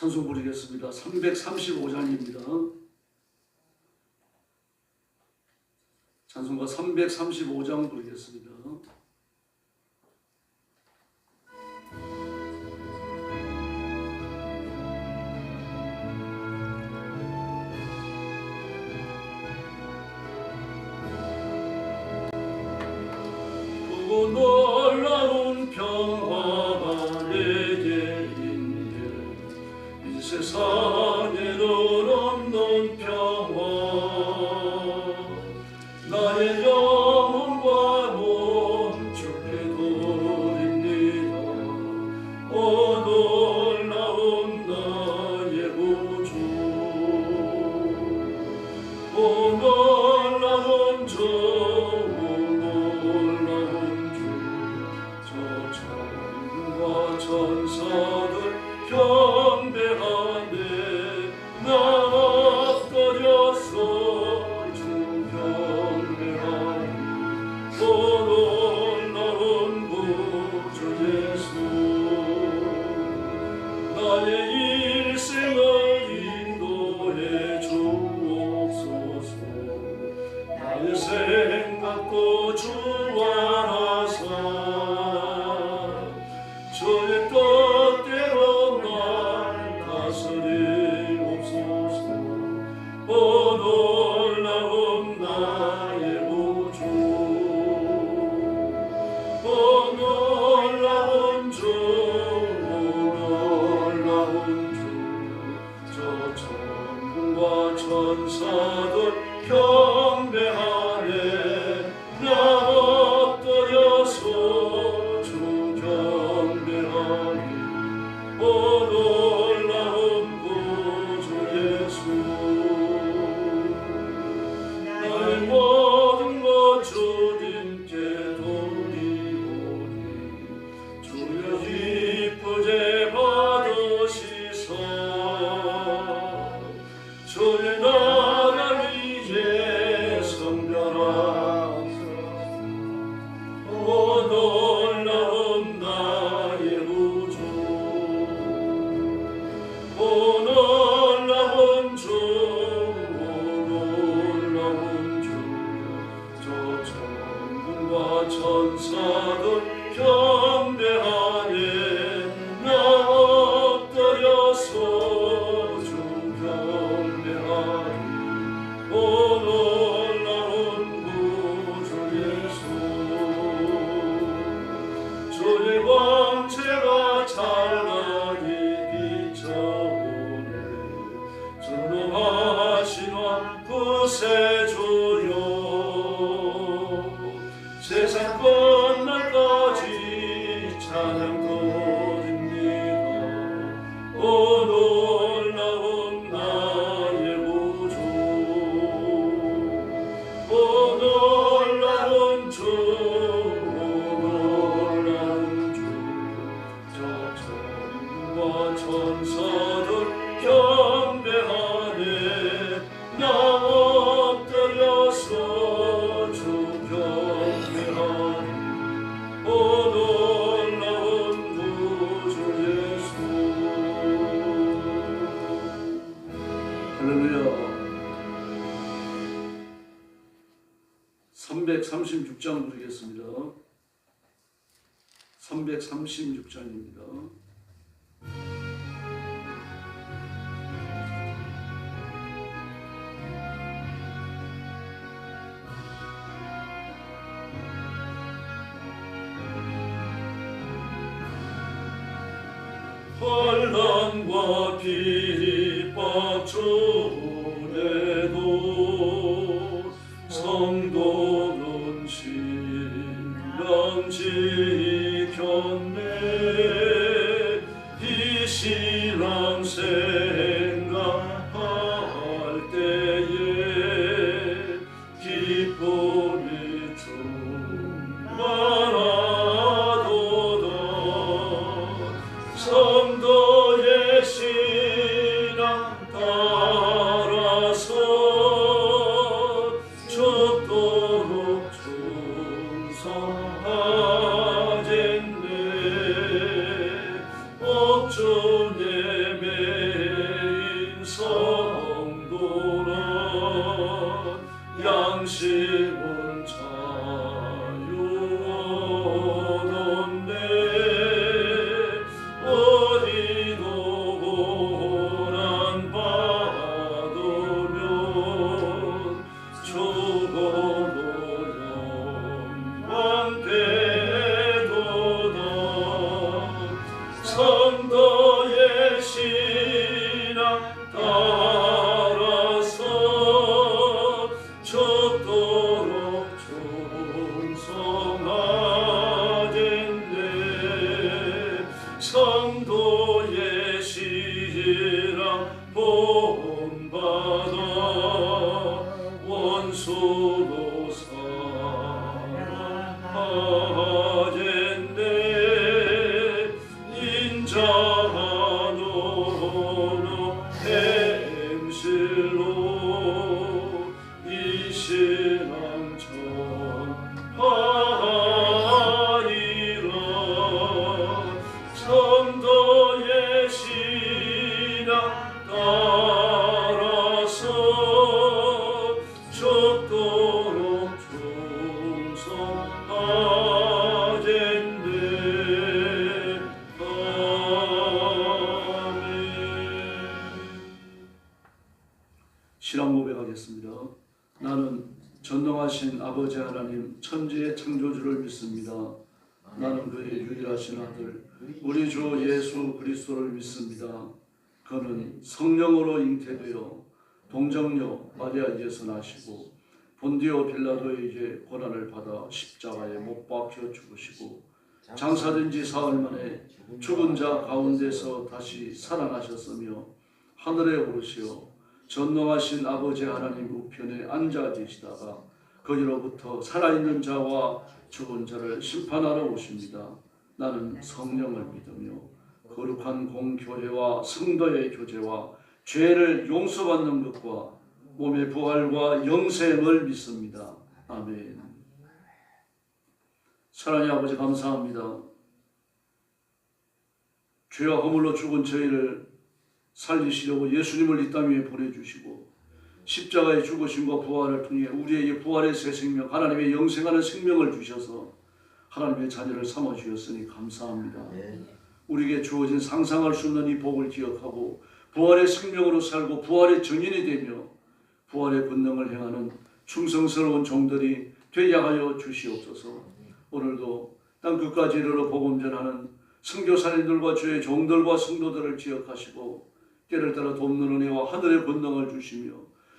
찬송 부르겠습니다. 335장입니다. 찬송가 335장 부르겠습니다. 그 놀라운 평화가 내게 있네. 이 세상에는 없는 평화. 나의 영혼과 몸 주께 드립니다. 오 놀라운 나의 구주, 오 놀라운 주, 천사들 경배하네. 나 엎드려서 주 경배하네. 오 놀라운 구주 예수, 나의 일생을 인도해 주옵소서. 나의 생각도 주관하사 주의 뜻대로 날 다스리옵소서. 오 놀라운 나의 구주, 오 놀라운 주, 오 놀라운 주. 저 천군과 천사들 경배하네. 나 엎드려서 오 놀라운 구주 예수, 나의 모든 것 주님께 돌리오니. 주여 기쁘게 받으시사 주의 나라를 이제 성별하소서. 오 놀라운 나의 구주, 오 놀라운 주, 오 놀라운 주. 저 천군과 천사들 경배하네. 나 엎드려서 주 경배하네. 오 놀라운 구주 예수, 주의 왕체가 찬란히 하신 왕 구세주여, 세상 끝날까지 찬양 드립니다. 오 놀라운 나의 구주, 오 놀라운 주, 오 놀라운 주. 저 천군과 천사들 경배하네. 나 엎드려서 주 경배하네. 오 놀라운 구주 예수. 할렐루야. 336장 부르겠습니다. 336장입니다. 환난과 비박 중에도 성도는 신랑 지켰네. 이 신랑 생각할 때에 기쁨이 충만하도다. 성도의 신앙 따라서 죽도록 충성하겠네. 옥중에 양심은 자유하던데 어디도 고난 받으면 죽어도 영광되도다. 성도의 신앙 따라서 죽도록 충성하겠네. 성도의 신앙 본받아 원수도 사랑하겠네. 인자하노노 행실로 이 신앙 전하리라. 성도의 신앙 따라서 죽도록 충성하겠네. 아멘. 신앙 고백하겠습니다. 나는 전능하신 아버지 하나님 천지의 창조주를 믿습니다. 나는 그의 유일하신 아들 우리 주 예수 그리스도를 믿습니다. 그는 성령으로 잉태되어 동정녀 마리아에게서 나시고 본디오 빌라도에게 고난을 받아 십자가에 못 박혀 죽으시고 장사된 지 사흘 만에 죽은 자 가운데서 다시 살아나셨으며 하늘에 오르시어 전능하신 아버지 하나님 우편에 앉아 계시다가 거기로부터 살아있는 자와 죽은 자를 심판하러 오십니다. 나는 성령을 믿으며 거룩한 공교회와 성도의 교제와 죄를 용서받는 것과 몸의 부활과 영생을 믿습니다. 아멘. 사랑의 아버지 감사합니다. 죄와 허물로 죽은 저희를 살리시려고 예수님을 이 땅 위에 보내주시고 십자가의 죽으심과 부활을 통해 우리에게 부활의 새 생명, 하나님의 영생하는 생명을 주셔서 하나님의 자녀를 삼아주셨으니 감사합니다. 우리에게 주어진 상상할 수 없는 이 복을 기억하고 부활의 생명으로 살고 부활의 증인이 되며 부활의 권능을 행하는 충성스러운 종들이 되게 하여 주시옵소서. 오늘도 땅 끝까지 이르러 복음 전하는 선교사님들과 주의 종들과 성도들을 기억하시고 때를 따라 돕는 은혜와 하늘의 권능을 주시며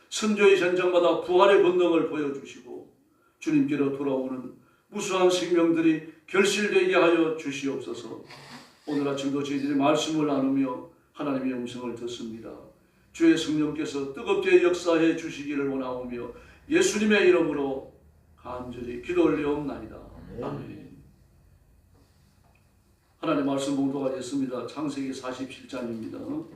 선교의 현장마다 부활의 권능을 보여주시고 주님께로 돌아오는 무수한 생명들이 결실되게 하여 주시옵소서. 오늘 아침도 저희들이 말씀을 나누며 하나님의 음성을 듣습니다. 주의 성령께서 뜨겁게 역사해 주시기를 원하오며 예수님의 이름으로 간절히 기도 올리옵나이다. 아멘. 하나님 말씀 봉독하겠습니다. 창세기 47장입니다.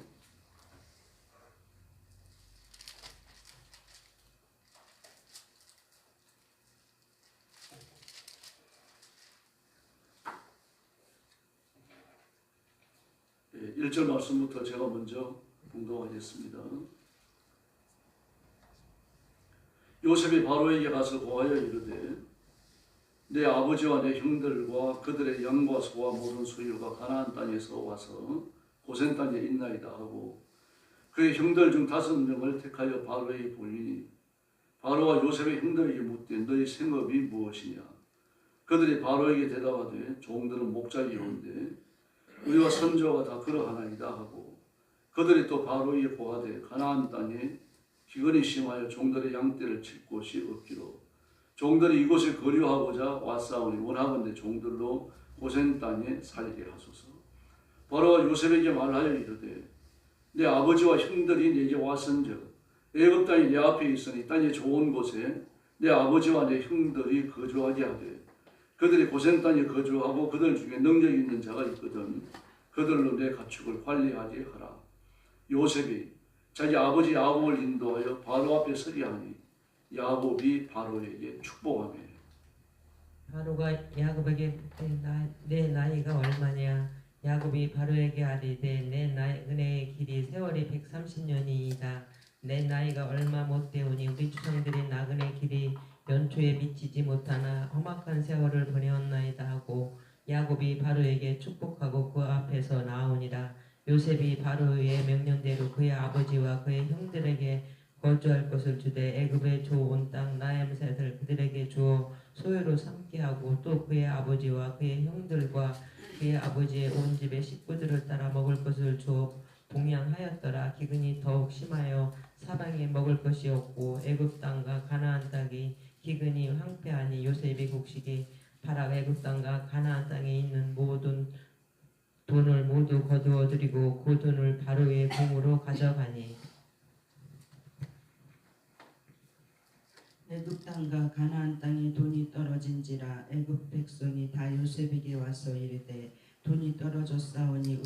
네, 1절 말씀부터 제가 먼저 봉독하겠습니다. 요셉이 바로에게 가서 고하여 이르되 내 아버지와 내 형들과 그들의 양과 소와 모든 소유가 가나안 땅에서 와서 고센 땅에 있나이다 하고 그의 형들 중 5명을 택하여 바로에게 보이니 바로와 요셉의 형들에게 묻되 너희 생업이 무엇이냐. 그들이 바로에게 대답하되 종들은 목자이온데 우리와 선조가 다 그러하나이다 하고 그들이 또 바로에게 고하되 가나안 땅에 기근이 심하여 종들의 양떼를 칠 곳이 없기로 종들이 이곳을 거류하고자 왔사오니 원하건대 종들로 고센 땅에 살게 하소서. 바로가 요셉에게 말하여 이르되 내 아버지와 형들이 내게 왔은즉 애굽 땅이 내 앞에 있으니 땅이 좋은 곳에 내 아버지와 내 형들이 거주하게 하되 그들이 고센 땅에 거주하고 그들 중에 능력 있는 자가 있거든 그들로 내 가축을 관리하게 하라. 요셉이 자기 아버지 야곱을 인도하여 바로 앞에 서게 하니 야곱이 바로에게 축복하며 바로가 야곱에게 내 나이가 얼마냐. 야곱이 바로에게 아뢰되 내 은혜의 길이 세월이 130년이이다. 내 나이가 얼마 못 되오니 우리 조상들의 나그네 길이 연초에 미치지 못하나 험악한 세월을 보내었나이다 하고 야곱이 바로에게 축복하고 그 앞에서 나오니라. 요셉이 바로의 명령대로 그의 아버지와 그의 형들에게 거주할 것을 주되 애굽에 좋은 땅 라암셋을 그들에게 주어 소유로 삼게 하고 또 그의 아버지와 그의 형들과 그의 아버지의 온 집의 식구들을 따라 먹을 것을 주어 봉양하였더라. 기근이 더욱 심하여 사방에 먹을 것이 없고 애굽 땅과 가나안 땅이 기근이 황폐하니 요셉이 곡식이 바라 애굽 땅과 가나안 땅에 있는 모든 돈을 모두 거두어 들이고 그 돈을 바로의 궁으로 가져가니 애굽 땅과 가나안 땅에 돈이 떨어진지라. 애굽 백성이 다 요셉에게 와서 이르되 돈이 떨어졌사오니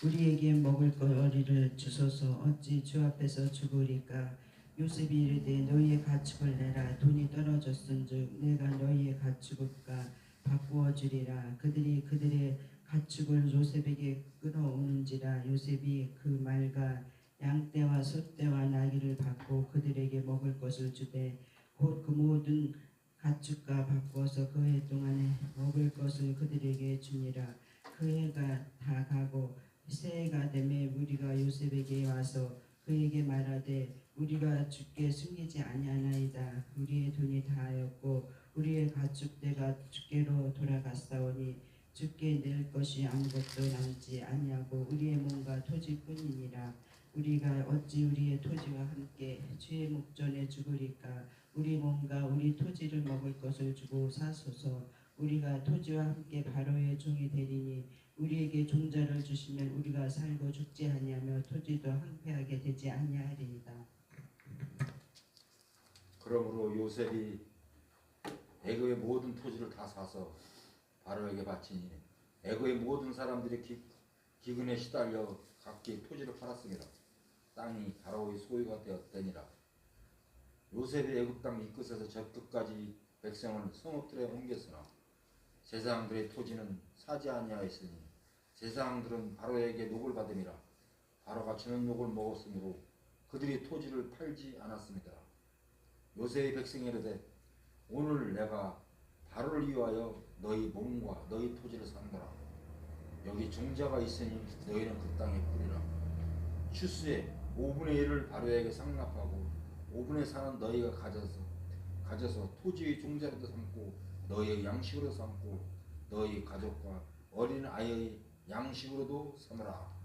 우리에게 먹을 거리를 주소서. 어찌 주 앞에서 죽으리까? 요셉이 이르되 너희의 가축을 내라. 돈이 떨어졌은즉 내가 너희의 가축을까 바꾸어 주리라. 그들이 그들의 가축을 요셉에게 끌어오는지라. 요셉이 그 말과 양떼와 소떼와 나귀를 받고 그들에게 먹을 것을 주되 곧 그 모든 가축과 바꾸어서 그 해 동안에 먹을 것을 그들에게 주니라. 그 해가 다 가고 새 해가 되매 무리가 요셉에게 와서 그에게 말하되 우리가 주께 숨기지 아니하나이다. 우리의 돈이 다하였고 우리의 가축대가 주께로 돌아갔사오니 주께 낼 것이 아무것도 남지 아니하고 우리의 몸과 토지뿐이니라. 우리가 어찌 우리의 토지와 함께 주의 목전에 죽으리까? 우리 몸과 우리 토지를 먹을 것을 주고 사소서. 우리가 토지와 함께 바로의 종이 되리니 우리에게 종자를 주시면 우리가 살고 죽지 아니하며 토지도 황폐하게 되지 아니하리이다. 그러므로 요셉이 애굽의 모든 토지를 다 사서 바로에게 바치니 애굽의 모든 사람들이 기근에 시달려 각기 토지를 팔았으니라. 땅이 바로의 소유가 되었더니라. 요셉이 애굽 땅 이 끝에서 저 끝까지 백성을 성읍들에 옮겼으나 제사장들의 토지는 사지 아니하였으니 제사장들은 바로에게 녹을 받음이라. 바로가 주는 녹을 먹었으므로 그들이 토지를 팔지 않았습니다. 요셉의 백성이 이르되 오늘 내가 바로를 위하여 너희 몸과 너희 토지를 산다라. 여기 종자가 있으니 너희는 그 땅에 뿌리라. 추수에 5분의 1을 바로에게 상납하고 5분의 4는 너희가 가져서 토지의 종자로도 삼고 너희의 양식으로 삼고 너희 가족과 어린 아이의 양식으로도 삼으라.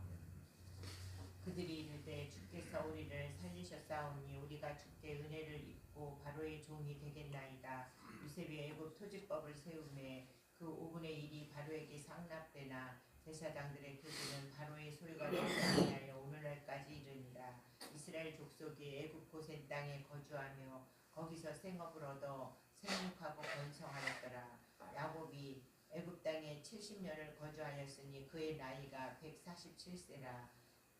그들이 이르되 주께서 우리를 살리셨사오니 우리가 주께 은혜를 입고 바로의 종이 되겠나이다. 요셉이 애굽 토지법을 세우매 그 5분의 1이 바로에게 상납되나 제사장들의 토지는 바로의 소유가 되지 아니하여 오늘날까지 이르니라. 이스라엘 족속이 애굽 고센 땅에 거주하며 거기서 생업을 얻어 생육하고 번성하였더라. 야곱이 애굽 땅에 70년을 거주하였으니 그의 나이가 147세라.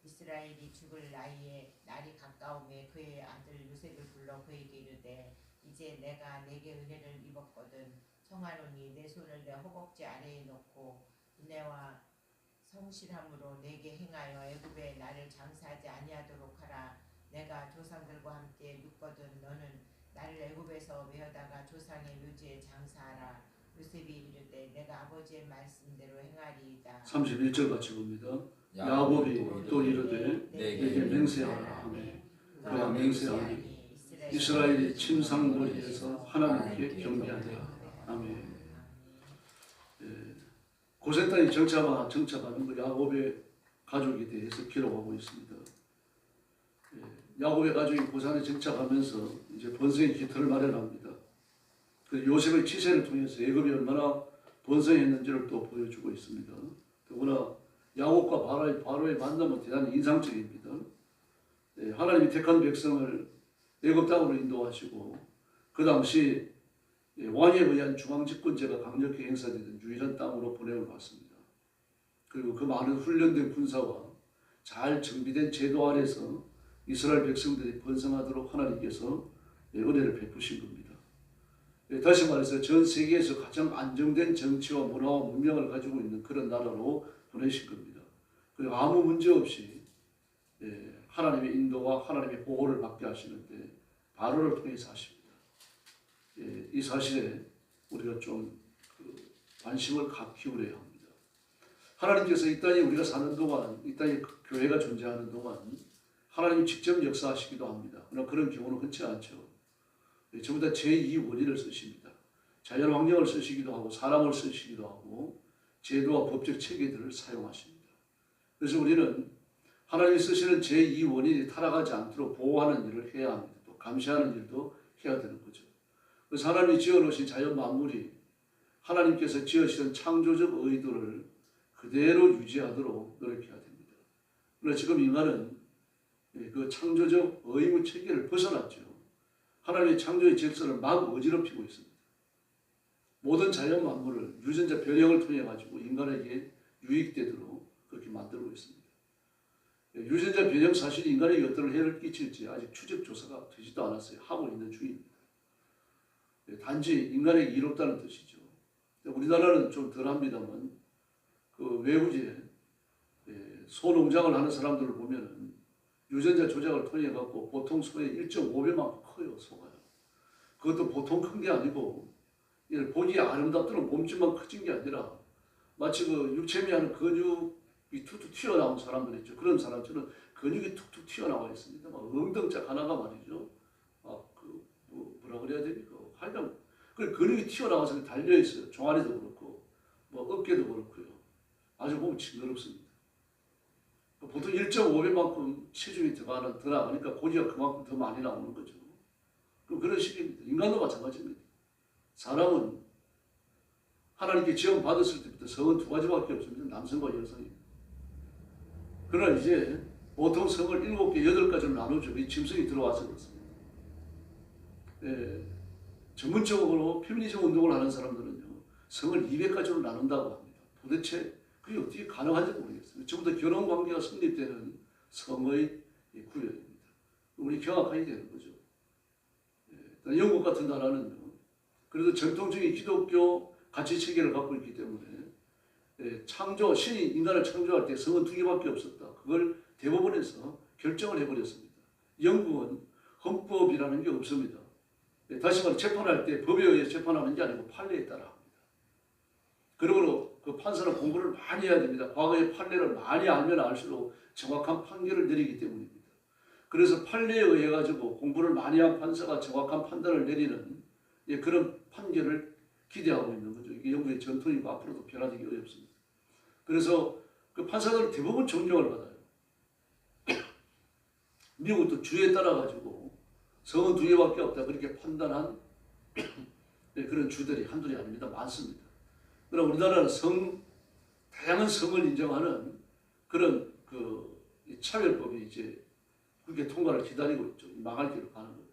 이스라엘이 죽을 나이에 날이 가까움에 그의 아들 요셉을 불러 그에게 이르되 이제 내가 내게 은혜를 입었거든. 청하노니 내 손을 내 허벅지 아래에 놓고 은혜와 성실함으로 내게 행하여 애굽에 나를 장사하지 아니하도록 하라. 내가 조상들과 함께 눕거든 너는 나를 애굽에서 메어다가 조상의 묘지에 장사하라. 요셉이 이르되 내가 아버지의 말씀대로 행하리이다. 31절 같이 봅니다. 야곱이 또 이르되 내게 맹세하라 하매 그가 맹세하니 이스라엘이 침상머리에서 하나님께 경배하니라. 아멘. 고센 땅에 정착하는 그 야곱의 가족에 대해서 기록하고 있습니다. 야곱의 가족이 고센에 정착하면서 이제 번성의 기틀을 마련합니다. 그 요셉의 치세를 통해서 애굽이 얼마나 번성했는지를 또 보여주고 있습니다. 더구나 야곱과 바로의 만남은 대단히 인상적입니다. 하나님이 택한 백성을 애굽 땅으로 인도하시고 그 당시 왕에 의한 중앙집권제가 강력히 행사되던 유일한 땅으로 보내어 갔습니다. 그리고 그 많은 훈련된 군사와 잘 정비된 제도 아래서 이스라엘 백성들이 번성하도록 하나님께서 은혜를 베푸신 겁니다. 다시 말해서 전 세계에서 가장 안정된 정치와 문화와 문명을 가지고 있는 그런 나라로 보내신 겁니다. 그리고 아무 문제 없이 하나님의 인도와 하나님의 보호를 받게 하시는데 바로를 통해서 하십니다. 예, 이 사실에 우리가 좀 관심을 기울여야 합니다. 하나님께서 이 땅에 우리가 사는 동안, 이 땅에 교회가 존재하는 동안 하나님이 직접 역사하시기도 합니다. 그러나 그런 경우는 흔치 않죠. 예, 전부 다 제2 원인을 쓰십니다. 자연 환경을 쓰시기도 하고 사람을 쓰시기도 하고 제도와 법적 체계들을 사용하십니다. 그래서 우리는 하나님이 쓰시는 제2 원인이 타락하지 않도록 보호하는 일을 해야 합니다. 또 감시하는 일도 해야 되는 거죠. 그래서 하나님이 지어놓으신 자연 만물이 하나님께서 지으신 창조적 의도를 그대로 유지하도록 노력해야 됩니다. 그러나 지금 인간은 그 창조적 의무 체계를 벗어났죠. 하나님의 창조의 질서를 막 어지럽히고 있습니다. 모든 자연 만물을 유전자 변형을 통해 가지고 인간에게 유익되도록 그렇게 만들고 있습니다. 유전자 변형 사실이 인간에게 어떤 해를 끼칠지 아직 추적 조사가 되지도 않았어요. 하고 있는 중입니다. 단지 인간에게 이롭다는 뜻이죠. 우리나라는 좀 덜합니다만 그 외국에 소농장을 하는 사람들을 보면은 유전자 조작을 통해 갖고 보통 소의 1.5배만큼 커요. 소가요. 그것도 보통 큰 게 아니고 보기에 아름답도록 몸집만 커진 게 아니라 마치 그 육체미하는 근육이 툭툭 튀어나온 사람들 있죠. 그런 사람처럼 근육이 툭툭 튀어나와 있습니다. 막 엉덩짝 하나가 말이죠. 뭐라 그래야 됩니까? 하여간 그 근육이 튀어나와서 달려 있어요. 종아리도 그렇고 뭐 어깨도 그렇고요. 아주 보면 징그럽습니다. 보통 1.5배만큼 체중이 더 나가니까 고기가 그만큼 더 많이 나오는 거죠. 그럼 그런 식입니다. 인간도 마찬가지입니다. 사람은 하나님께 지음 받았을 때부터 성은 두 가지밖에 없습니다. 남성과 여성입니다. 그러나 이제 보통 성을 7개, 8가지로 나누죠. 이 짐승이 들어와서 그렇습니다. 전문적으로 페미니즘 운동을 하는 사람들은요, 성을 200가지로 나눈다고 합니다. 도대체 그게 어떻게 가능한지 모르겠어요. 전부 다 결혼 관계가 성립되는 성의 구역입니다. 우리 경악하게 되는 거죠. 영국 같은 나라는요, 그래도 전통적인 기독교 가치 체계를 갖고 있기 때문에 신이 인간을 창조할 때 성은 2개밖에 없었다. 그걸 대법원에서 결정을 해버렸습니다. 영국은 헌법이라는 게 없습니다. 다시 말해 재판할 때 법에 의해 재판하는 게 아니고 판례에 따라 합니다. 그러므로 그 판사는 공부를 많이 해야 됩니다. 과거의 판례를 많이 알면 알수록 정확한 판결을 내리기 때문입니다. 그래서 판례에 의해 가지고 공부를 많이 한 판사가 정확한 판단을 내리는 그런 판결을 기대하고 있는 거죠. 이게 영국의 전통이고 앞으로도 변화되기 어렵습니다. 그래서 그 판사들은 대부분 존경을 받아요. 미국도 주에 따라 가지고 성은 2개밖에 없다 그렇게 판단한 그런 주들이 한둘이 아닙니다. 많습니다. 그러나 우리나라는 다양한 성을 인정하는 그런 차별법이 이제 국회 통과를 기다리고 있죠. 망할 길로 가는 겁니다.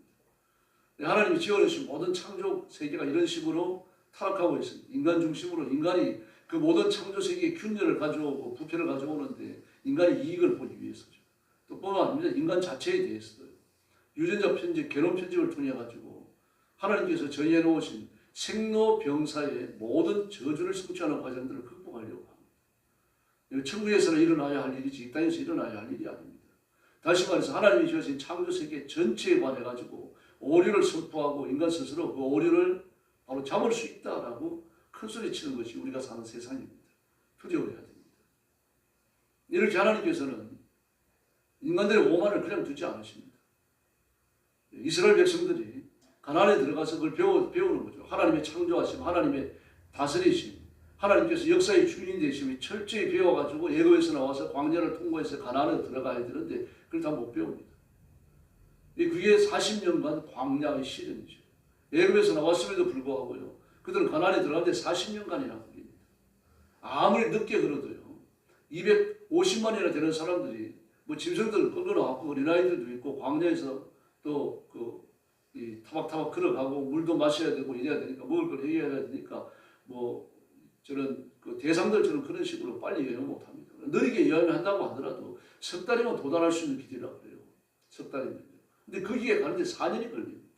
하나님이 지어내신 모든 창조 세계가 이런 식으로 타락하고 있습니다. 인간 중심으로 인간이 그 모든 창조 세계의 균열을 가져오고 부패를 가져오는데 인간의 이익을 보기 위해서죠. 또 뿐만 아니라 인간 자체에 대해서도 유전자 편집, 게놈 편집을 통해 가지고 하나님께서 정해 놓으신 생로병사의 모든 저주를 성취하는 과정들을 극복하려고 합니다. 천국에서는 일어나야 할 일이지 이 땅에서 일어나야 할 일이 아닙니다. 다시 말해서 하나님이 지으신 창조 세계 전체에 관해 가지고 오류를 선포하고 인간 스스로 그 오류를 바로 잡을 수 있다라고 큰소리 치는 것이 우리가 사는 세상입니다. 두려워해야 됩니다. 이렇게 하나님께서는 인간들의 오만을 그냥 두지 않으십니다. 이스라엘 백성들이 가나안에 들어가서 그걸 배우는 거죠. 하나님의 창조하심, 하나님의 다스리심, 하나님께서 역사의 주인 되심이 철저히 배워가지고 애굽에서 나와서 광야를 통과해서 가나안에 들어가야 되는데 그걸 다 못 배웁니다. 그게 40년간 광야의 시련이죠. 애굽에서 나왔음에도 불구하고요. 그들은 가나안에 들어가는데 40년간이나 걸립니다. 아무리 늦게 걸어도요. 250만이나 되는 사람들이 뭐 짐승들을 끌고 나왔고 어린아이들도 있고 광야에서 또 타박타박 걸어가고 물도 마셔야 되고 이래야 되니까 먹을 걸 해야 되니까 뭐 저는 대상들처럼 그런 식으로 빨리 여행을 못합니다. 느리게 여행을 한다고 하더라도 석 달이면 도달할 수 있는 길이라고 그래요. 석 달이면요. 근데 거기에 가는데 4년이 걸립니다.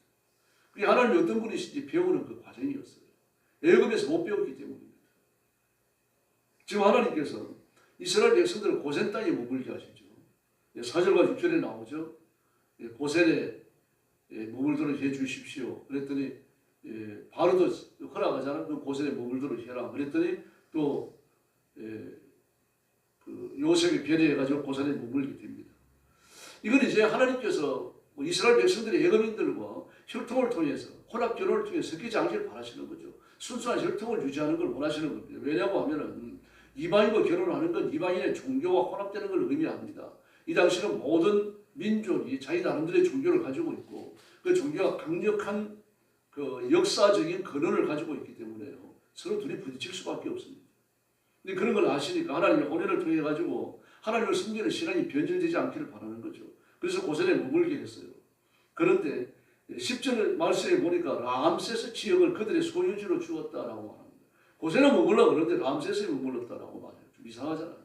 그게 하나님이 어떤 분이신지 배우는 그 과정이었어요. 애굽에서 못 배웠기 때문입니다. 지금 하나님께서 이스라엘 백성들을 고센 땅에 머물게 하시죠. 4절과 6절에 나오죠. 고센에 머물도록 해 주십시오. 그랬더니 바로도 허락하잖아. 그 고센에 머물도록 해라. 그랬더니 또 그 요셉이 배려해가지고 고센에 머물게 됩니다. 이건 이제 하나님께서 이스라엘 백성들이 애굽인들과 혈통을 통해서 혼합 결혼을 통해서 섞이지 않기를 바라시는 거죠. 순수한 혈통을 유지하는 걸 원하시는 겁니다. 왜냐고 하면은 이방인과 결혼하는 건 이방인의 종교와 혼합되는 걸 의미합니다. 이 당시는 모든 민족이 자기 나름대로의 종교를 가지고 있고 그 종교가 강력한 그 역사적인 근원을 가지고 있기 때문에요. 서로 둘이 부딪힐 수밖에 없습니다. 근데 그런 걸 아시니까 하나님의 혼인을 통해 가지고 하나님을 섬기는 신앙이 변질되지 않기를 바라는 거죠. 그래서 고센에 머물게 했어요. 그런데 10절 말씀에 보니까 람세스 지역을 그들의 소유지로 주었다라고 합니다. 고센에 머물러 그런데 람세스에 머물렀다라고 말해요. 좀 이상하잖아요.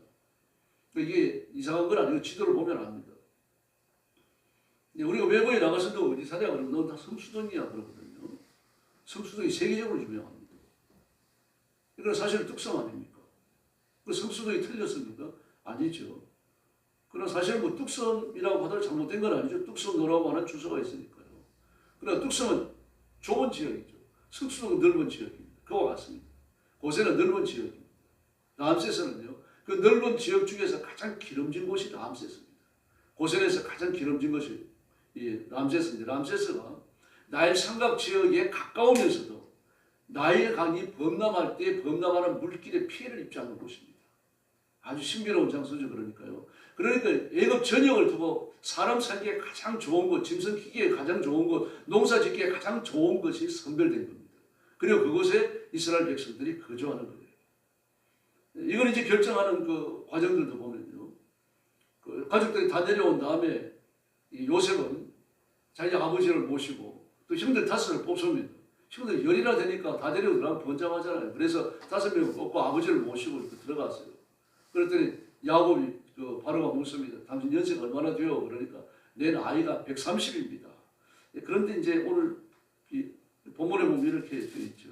이게 이상한 건 아니고 지도를 보면 압니다. 우리가 외국에 나가서도 어디 사냐 그러면 넌 다 성수동이야 그러거든요. 성수동이 세계적으로 유명합니다. 이건 사실 뚝섬 아닙니까? 그 성수동이 틀렸습니까? 아니죠. 그러나 사실 뭐 뚝섬이라고 하더라도 잘못된 건 아니죠. 뚝섬로라고 하는 주소가 있으니까요. 그러나 뚝섬은 좁은 지역이죠. 성수동은 넓은 지역입니다. 그와 같습니다. 고센은 넓은 지역입니다. 람세스는요. 그 넓은 지역 중에서 가장 기름진 곳이 람세스입니다. 고센에서 가장 기름진 것이 이 람세스인데 람세스가 나일 삼각 지역에 가까우면서도 나일 강이 범람할 때 범람하는 물길에 피해를 입지 않는 곳입니다. 아주 신비로운 장소죠. 그러니까 애굽 전역을 두고 사람 살기에 가장 좋은 곳, 짐승 키기에 가장 좋은 곳, 농사 짓기에 가장 좋은 것이 선별된 겁니다. 그리고 그곳에 이스라엘 백성들이 거주하는 거예요. 이걸 이제 결정하는 그 과정들도 보면요. 그 가족들이 다 내려온 다음에 이 요셉은 자기 아버지를 모시고 또 형들 5을 뽑습니다. 형들 10이나 되니까 다 데려오더라고 번잡하잖아요. 그래서 5명을 뽑고 아버지를 모시고 이렇게 들어갔어요. 그랬더니 야곱이 그 바로가 묻습니다. 당신 연세가 얼마나 돼요? 그러니까 내 나이가 130입니다. 그런데 이제 오늘 이 본문에 보면 이렇게 되어 있죠.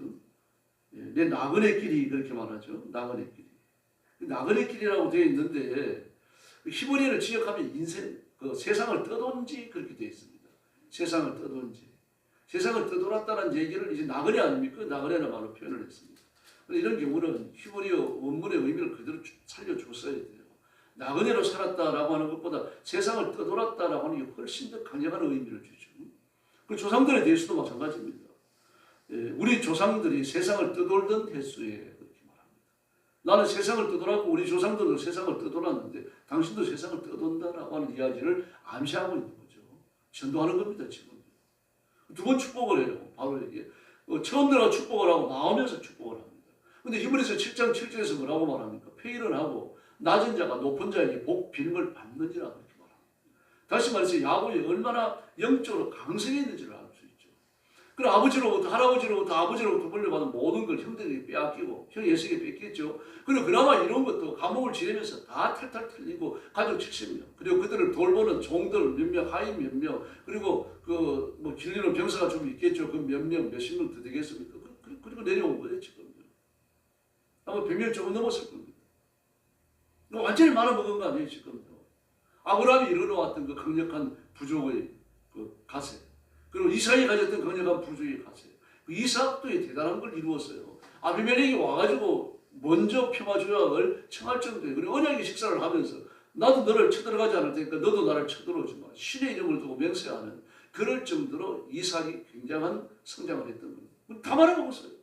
내 나그네 길이 그렇게 말하죠. 나그네 길이. 나그네 길이라고 되어 있는데 히브리어를 지역하면 인생, 그 세상을 떠돈지 그렇게 되어 있습니다. 세상을 떠돈지. 세상을 떠돌았다는 얘기를 이제 나그네 아닙니까? 나그네는 말로 표현을 했습니다. 이런 경우는 히브리어 원문의 의미를 그대로 살려줬어야 돼요. 나그네로 살았다라고 하는 것보다 세상을 떠돌았다라고 하는 게 훨씬 더 강력한 의미를 주죠. 그 조상들에 대해서도 마찬가지입니다. 우리 조상들이 세상을 떠돌던 횟수에 그렇게 말합니다. 나는 세상을 떠돌았고 우리 조상들도 세상을 떠돌았는데 당신도 세상을 떠돈다라고 하는 이야기를 암시하고 있는 거죠. 전도하는 겁니다. 지금. 두 번 축복을 해요. 바로에게. 처음 들어가 축복을 하고 나오면서 축복을 합니다. 근데 히브리서 7장 7절에서 뭐라고 말합니까? 회의를 하고 낮은 자가 높은 자에게 복 빌음을 받느니라 그렇게 말합니다. 다시 말해서 야곱이 얼마나 영적으로 강성했는지를 알 수 있죠. 그럼 아버지로부터 할아버지로부터 아버지로부터 물려받은 모든 걸 형들이 빼앗기고 형 예수에게 뺏겼죠. 그리고 그나마 이런 것도 감옥을 지내면서 다 탈탈 털리고 가족 70명 그리고 그들을 돌보는 종들 몇 명, 하인 몇 명 그리고 그 뭐 길리는 병사가 좀 있겠죠. 그 몇 명, 몇십 명 더 되겠습니까? 그리고 내려온 거예요 지금. 아마 100명 조금 넘었을 겁니다. 완전히 말아먹은 거 아니에요 지금도. 아브라함이 이루어왔던 그 강력한 부족의 그 가세 그리고 이삭이 가졌던 강력한 부족의 가세 그 이삭도 대단한 걸 이루었어요. 아비멜렉이 와가지고 먼저 평화조약을 청할 정도에 그리고 언약의 식사를 하면서 나도 너를 쳐들어가지 않을 테니까 너도 나를 쳐들어오지 마. 신의 이름을 두고 맹세하는 그럴 정도로 이삭이 굉장한 성장을 했던 겁니다. 다 말아먹었어요.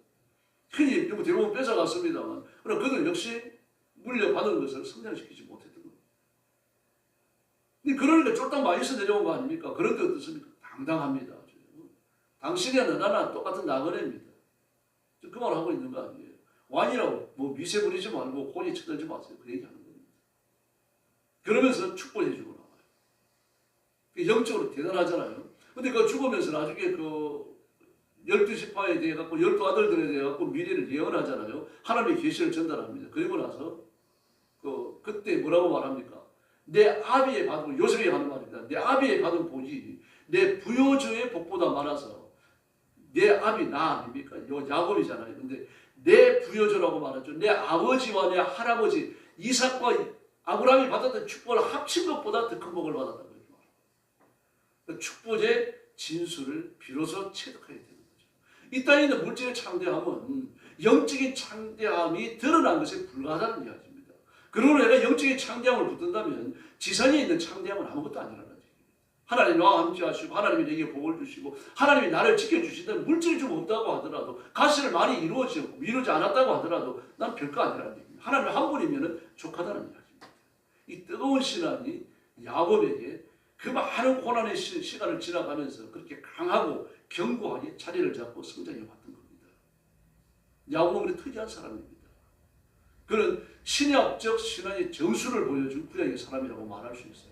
흔히 대부분 뺏어갔습니다만 그러나 그들 역시 물려받은 것을 성장시키지 못했던 겁니다. 그러니까 쫄딱 마이에서 내려온 거 아닙니까? 그런데 어떻습니까? 당당합니다. 당신이나 나나 똑같은 나그네입니다. 그 말 하고 있는 거 아니에요. 왕이라고 뭐 미세 부리지 말고 혼이 쳐들지 마세요. 그 얘기하는 겁니다. 그러면서 축복해 주고 나와요. 영적으로 대단하잖아요. 근데 그 죽으면서 나중에 그 12지파에 대해 갖고 12아들들에 대해 갖고 미래를 예언하잖아요. 하나님의 계시를 전달합니다. 그리고 나서 그때 뭐라고 말합니까? 내 아비의 받은 요셉이 하는 말입니다. 내 아비의 받은 복이 내 부요조의 복보다 많아서 내 아비 나 아닙니까? 야곱이잖아요. 근데 내 부요조라고 말하죠. 내 아버지와 내 할아버지 이삭과 아브라함이 받았던 축복을 합친 것보다 더 큰 복을 받았다고 이렇게 말합니다. 축복의 진수를 비로소 체득하게 되는 거죠. 이 땅에 있는 물질의 창대함은 영적인 창대함이 드러난 것에 불과하다는 이야기입니다. 그러므로 내가 영적인 창대함을 붙든다면 지상에 있는 창대함은 아무것도 아니라는 얘기입니다. 하나님이 나와 함께 하시고 하나님이 내게 복을 주시고 하나님이 나를 지켜주시던 물질이 좀 없다고 하더라도 가시를 많이 이루어지 않았다고 하더라도 난 별거 아니라는 얘기입니다. 하나님 한 분이면 족하다는 이야기입니다. 이 뜨거운 신앙이 야곱에게 그 많은 고난의 시간을 지나가면서 그렇게 강하고 견고하게 자리를 잡고 성장해 왔던 겁니다. 야곱은 그렇게 특이한 사람입니다. 그는 신약적 신앙의 정수를 보여준 구약의 사람이라고 말할 수 있어요.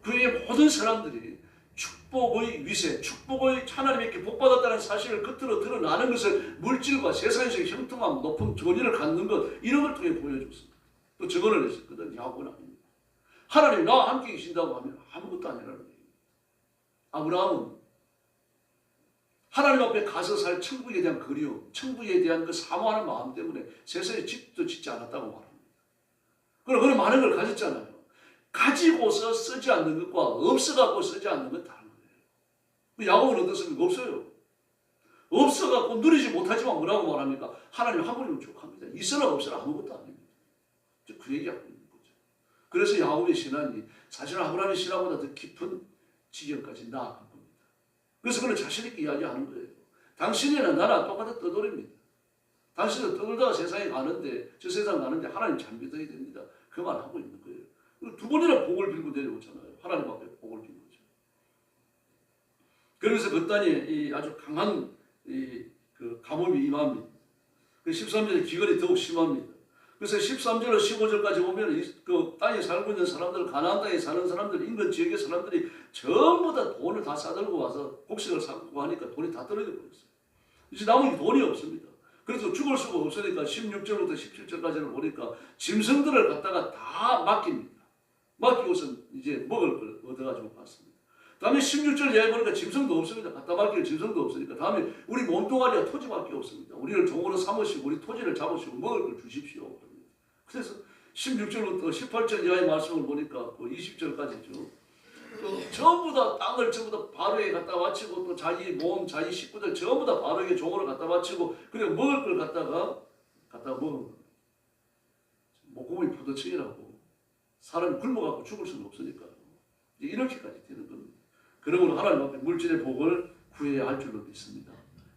그의 모든 사람들이 축복의 위세, 축복의 하나님에게 복받았다는 사실을 겉으로 드러나는 것을 물질과 세상에서의 형통함, 높은 존의를 갖는 것 이런 걸 통해 보여줬습니다. 또 증언을 했었거든. 야곱은 아닙니다. 하나님 나와 함께 계신다고 하면 아무것도 아니라는 얘기입니다. 아브라함은 하나님 앞에 가서 살 천국에 대한 그리움, 천국에 대한 그 사모하는 마음 때문에 세상에 집도 짓지 않았다고 말합니다. 그럼 그런 많은 걸 가졌잖아요. 가지고서 쓰지 않는 것과 없어갖고 쓰지 않는 건 다른 거예요. 야곱은 어떻습니까? 없어요. 없어갖고 누리지 못하지만 뭐라고 말합니까? 하나님 한 분이면 족합니다. 있으나 없으나 아무것도 아닙니다. 그 얘기하고 있는 거죠. 그래서 야곱의 신앙이 사실은 아브라함의 신앙보다 더 깊은 지경까지 나아간 겁니다. 그래서 그는 자신 있게 이야기하는 거예요. 당신이나 나랑 똑같은 떠돌입니다. 당신은 떠돌다가 세상에 가는데 저 세상 가는데 하나님 잘 믿어야 됩니다. 그 말 하고 있는 거예요. 두 번이나 복을 빌고 내려오잖아요. 하나님 앞에 복을 빌고 거죠. 그래서 그 땅에 아주 강한 그 가뭄이 임합니다. 그 13절에 기근이 더욱 심합니다. 그래서 13절로 15절까지 보면 그 땅에 살고 있는 사람들, 가나안 땅에 사는 사람들, 인근 지역의 사람들이 전부 다 돈을 다 싸들고 와서 곡식을 사고 하니까 돈이 다 떨어져 버렸어요. 이제 남은 돈이 없습니다. 그래서 죽을 수가 없으니까 16절부터 17절까지를 보니까 짐승들을 갖다가 다 맡깁니다. 맡기고서 이제 먹을 걸 얻어가지고 갔습니다. 다음에 16절 이야기 보니까 짐승도 없습니다. 갖다 맡길 짐승도 없으니까 다음에 우리 몸뚱아리가 토지밖에 없습니다. 우리를 종으로 삼으시고 우리 토지를 잡으시고 먹을 걸 주십시오. 그래서 16절부터 18절 이하의 말씀을 보니까 그 20절까지죠. 전부 다 땅을 전부 다 바로에게 갖다 바치고 또 자기 몸, 자기 식구들 전부 다 바로에게 종으로 갖다 바치고 그리고 먹을 걸 갖다가 먹은 거예요. 목구멍이 포도청이라고 사람이 굶어갖고 죽을 수는 없으니까요. 이렇게까지 되는 겁니다. 그러므로 하나님 앞에 물질의 복을 구해야 할 줄로 믿습니다.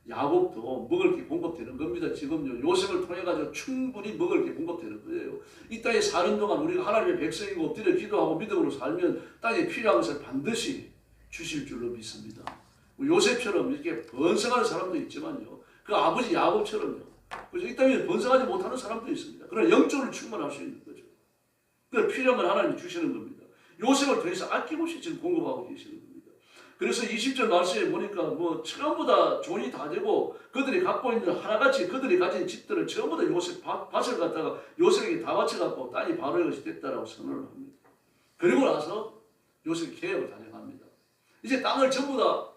야곱도 먹을 게 공급되는 겁니다. 지금요 요셉을 통해 가지고 충분히 먹을 게 공급되는 거예요. 이 땅에 사는 동안 우리가 하나님의 백성이고 엎드려 기도하고 믿음으로 살면 땅에 필요한 것을 반드시 주실 줄로 믿습니다. 요셉처럼 이렇게 번성하는 사람도 있지만요, 그 아버지 야곱처럼요, 이 땅에 번성하지 못하는 사람도 있습니다. 그러나 영적으로 충만할 수 있는 거죠. 그 필요한 건 하나님이 주시는 겁니다. 요셉을 통해서 아낌없이 지금 공급하고 계시는 겁니다. 그래서 20절 말씀에 보니까 전부 다 존이 다 되고 그들이 갖고 있는 하나같이 그들이 가진 집들을 전부 다 요셉 밭을 갖다가 요셉에게 다 바쳐갖고 땅이 바로의 것이 됐다라고 선언을 합니다. 그리고 나서 요셉이 계획을 단행합니다. 이제 땅을 전부 다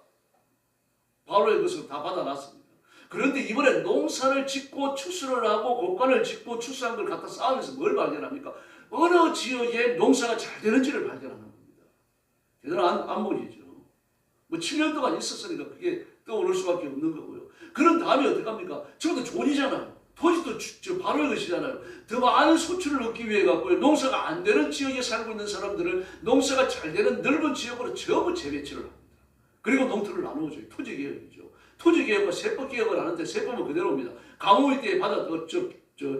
바로의 것을 다 받아놨습니다. 그런데 이번에 농사를 짓고 추수를 하고 곡간을 짓고 추수한 걸 갖다 쌓으면서 뭘 발견합니까? 어느 지역에 농사가 잘 되는지를 발견하는 겁니다. 대단한 안목이죠. 7년 동안 있었으니까 그게 떠오를 수밖에 없는 거고요. 그런 다음에 어떡합니까? 저것도 존이잖아요. 토지도 바로의 것이잖아요. 더 많은 소출을 얻기 위해 갖고요. 농사가 안 되는 지역에 살고 있는 사람들을 농사가 잘 되는 넓은 지역으로 전부 재배치를 합니다. 그리고 농토를 나누어줘요. 토지개혁이죠. 토지개혁과 세법개혁을 하는데 세법은 그대로입니다. 강우의 때에 받았던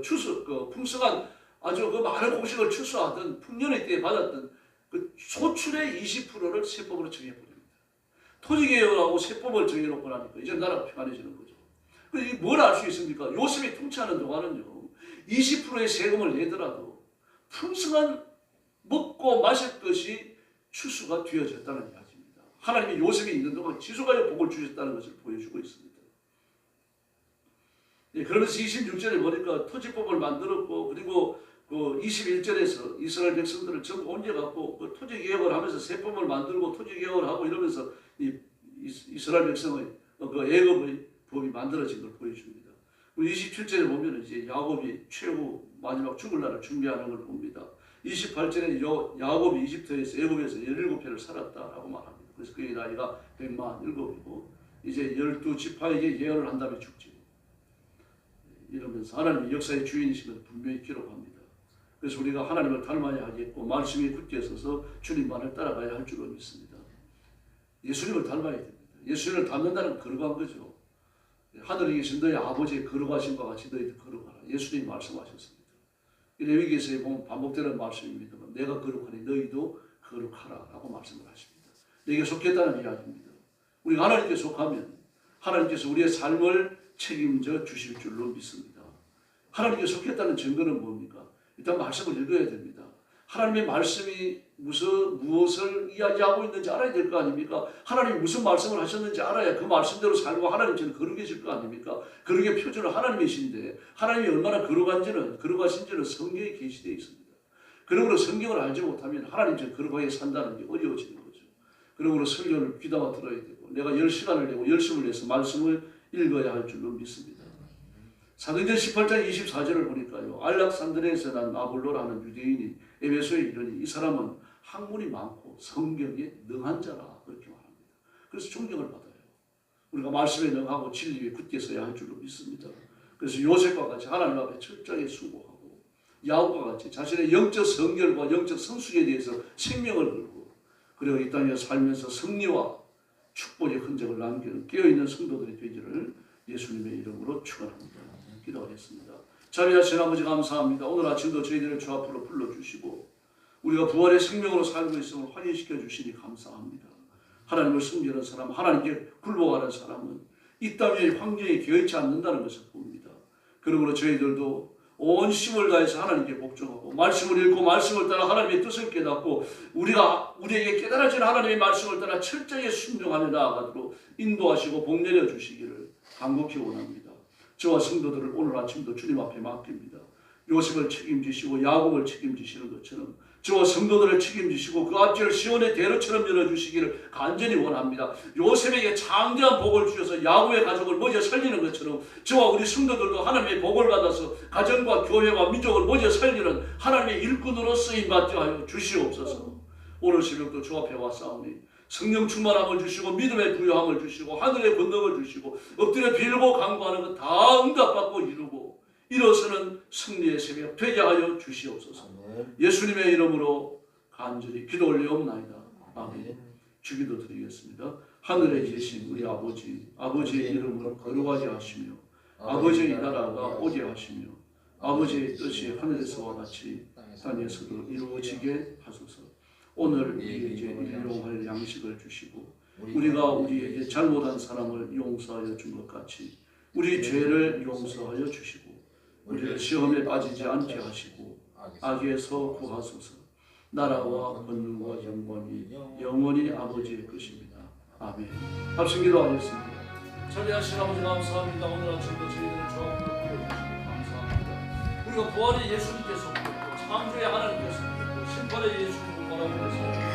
추수, 풍성한 아주 그 많은 곡식을 추수하던 풍년의 때에 받았던 그 소출의 20%를 세법으로 정해버립니다. 토지개혁을 하고 세법을 정해놓고 나니까 이제 나라가 평안해지는 거죠. 그래서 뭘 알 수 있습니까? 요셉이 통치하는 동안은요, 20%의 세금을 내더라도 풍성한 먹고 마실 것이 추수가 되어졌다는 이야기입니다. 하나님이 요셉이 있는 동안 지속하여 복을 주셨다는 것을 보여주고 있습니다. 그러면서 26절에 보니까 토지법을 만들었고, 그리고 그 21절에서 이스라엘 백성들을 전부 옮겨갖고 그 토지개혁을 하면서 세법을 만들고 토지개혁을 하고 이러면서 이스라엘 백성의 그 애굽의 법이 만들어진 걸 보여줍니다. 27절에 보면 이제 야곱이 최후 마지막 죽을 날을 준비하는 걸 봅니다. 28절에 야곱이 이집트에서 애굽에서 17회를 살았다라고 말합니다. 그래서 그의 나이가 147이고 이제 12지파에게 예언을 한 다음에 죽지. 이러면서 하나님의 역사의 주인이심을 분명히 기록합니다. 그래서 우리가 하나님을 닮아야 하겠고 말씀이 굳게 서서 주님만을 따라가야 할 줄로 믿습니다. 예수님을 닮아야 됩니다. 예수님을 닮는다는 걸어간 거죠. 하늘에 계신 너희 아버지의 걸어가신 바 같이 너희도 걸어가라. 예수님이 말씀하셨습니다. 레위기에서 보면 반복되는 말씀입니다만 내가 거룩하니 너희도 거룩하라 라고 말씀을 하십니다. 내게 속했다는 이야기입니다. 우리가 하나님께 속하면 하나님께서 우리의 삶을 책임져 주실 줄로 믿습니다. 하나님께 속했다는 증거는 뭡니까? 일단 말씀을 읽어야 됩니다. 하나님의 말씀이 무엇을 이야기하고 있는지 알아야 될 거 아닙니까? 하나님이 무슨 말씀을 하셨는지 알아야 그 말씀대로 살고 하나님께는 거룩해질 거 아닙니까? 거룩의 표준은 하나님이신데 하나님이 얼마나 거룩하신지는 성경에 계시되어 있습니다. 그러므로 성경을 알지 못하면 하나님처럼 거룩하게 산다는 게 어려워지는 거죠. 그러므로 설교를 귀담아 들어야 되고 내가 10시간을 내고 열심을 내서 말씀을 읽어야 할 줄로 믿습니다. 사도행전 18장 24절을 보니까요. 알렉산드리아에서 난 아볼로라는 유대인이 에베소에 이르니 이 사람은 학문이 많고 성경에 능한 자라 그렇게 말합니다. 그래서 존경을 받아요. 우리가 말씀에 능하고 진리에 굳게 서야 할 줄로 믿습니다. 그래서 요셉과 같이 하나님 앞에 철저하게 수고하고 야곱과 같이 자신의 영적 성결과 영적 성숙에 대해서 생명을 걸고 그리고 이 땅에 살면서 승리와 축복의 흔적을 남기는 깨어있는 성도들이 되기를 예수님의 이름으로 축원합니다. 기도하겠습니다. 자비하신 아버지 감사합니다. 오늘 아침도 저희들을 주 앞으로 불러주시고 우리가 부활의 생명으로 살고 있음을 확인시켜 주시니 감사합니다. 하나님을 섬기는 사람, 하나님께 굴복하는 사람은 이 땅의 환경에 개의치 않는다는 것을 봅니다. 그러므로 저희들도 온 힘을 다해서 하나님께 복종하고 말씀을 읽고 말씀을 따라 하나님의 뜻을 깨닫고 우리에게 깨달아진 하나님의 말씀을 따라 철저히 순종하며 나아가도록 인도하시고 복 내려 주시기를 간곡히 원합니다. 저와 성도들을 오늘 아침도 주님 앞에 맡깁니다. 요셉을 책임지시고 야곱을 책임지시는 것처럼 저와 성도들을 책임지시고 그 앞뒤를 시온의 대로처럼 열어주시기를 간절히 원합니다. 요셉에게 장대한 복을 주셔서 야곱의 가족을 먹여 살리는 것처럼 저와 우리 성도들도 하나님의 복을 받아서 가정과 교회와 민족을 먹여 살리는 하나님의 일꾼으로 쓰임받게 하여 주시옵소서. 오늘 새벽도 주 앞에 왔사오니 성령 충만함을 주시고 믿음의 부여함을 주시고 하늘의 권능을 주시고 엎드려 빌고 간구하는 것 다 응답받고 이루고 일어서는 승리의 새벽 되게 하여 주시옵소서. 예수님의 이름으로 간절히 기도 올리옵나이다. 아멘. 주기도 드리겠습니다. 하늘에 계신 우리 아버지의 이름을 거룩하게 하시며 아버지의 나라가 오게 하시며 아버지의 뜻이 하늘에서와 같이 땅에서도 이루어지게 하소서. 오늘 우리에게 일용할 양식을 주시고 우리가 우리에게 잘못한 사람을 용서하여 준 것 같이 우리 죄를 용서하여 주시고 우리를 시험에 빠지지 않게 하시고 악에서 구하소서. 나라와 권능과 영광이 영원히 아버지의 것입니다. 아멘. 합심 기도하겠습니다. 전리하신 아버지 감사합니다. 오늘 아침도 저희들을 주 앞으로 불러주시고 감사합니다. 우리가 부활의 예수님께서 오셨고 창조의 하나님께서 오셨고 심판의 예수님을 바라보면서